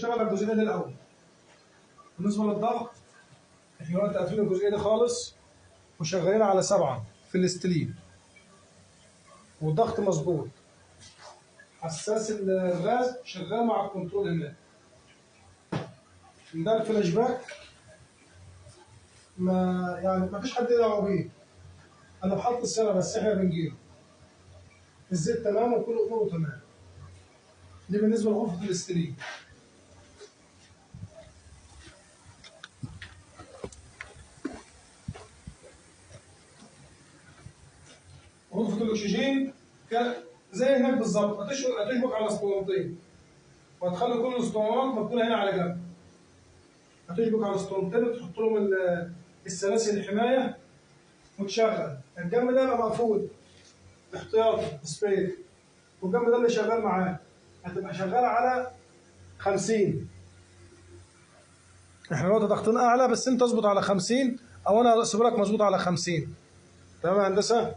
نشتغل على الجزئيه دي الاول. بالنسبه للضغط احنا دلوقتي قافلين الجزئيه دي خالص وشغالين على 7 في الاستليم، والضغط مظبوط. حساس الغاز شغال مع الكنترول هناك. ده الفلاش باك ما فيش حد يدعو بيه. انا بحط السنه بس احنا بنجيبه. الزيت تمام وكل اموره تمام. دي بالنسبه لغرفه الاستليم. غرفه الاكسجين زي هناك بالظبط، هتشبك على اسطوانتين، وهتخلي كل الاسطوانات مركونه هنا على جنب. هتشبك على اسطوانتين وتحط لهم السلاسل الحمايه وتشغل. الجنب ده يبقى مقفول احتياطي سبير، والجنب ده اللي شغال معاه. هتبقى شغاله على 50. احنا دلوقتي ضغطنا اعلى، بس انت اظبط على 50 او انا اسيبه لك مظبوط على 50. تمام يا هندسه؟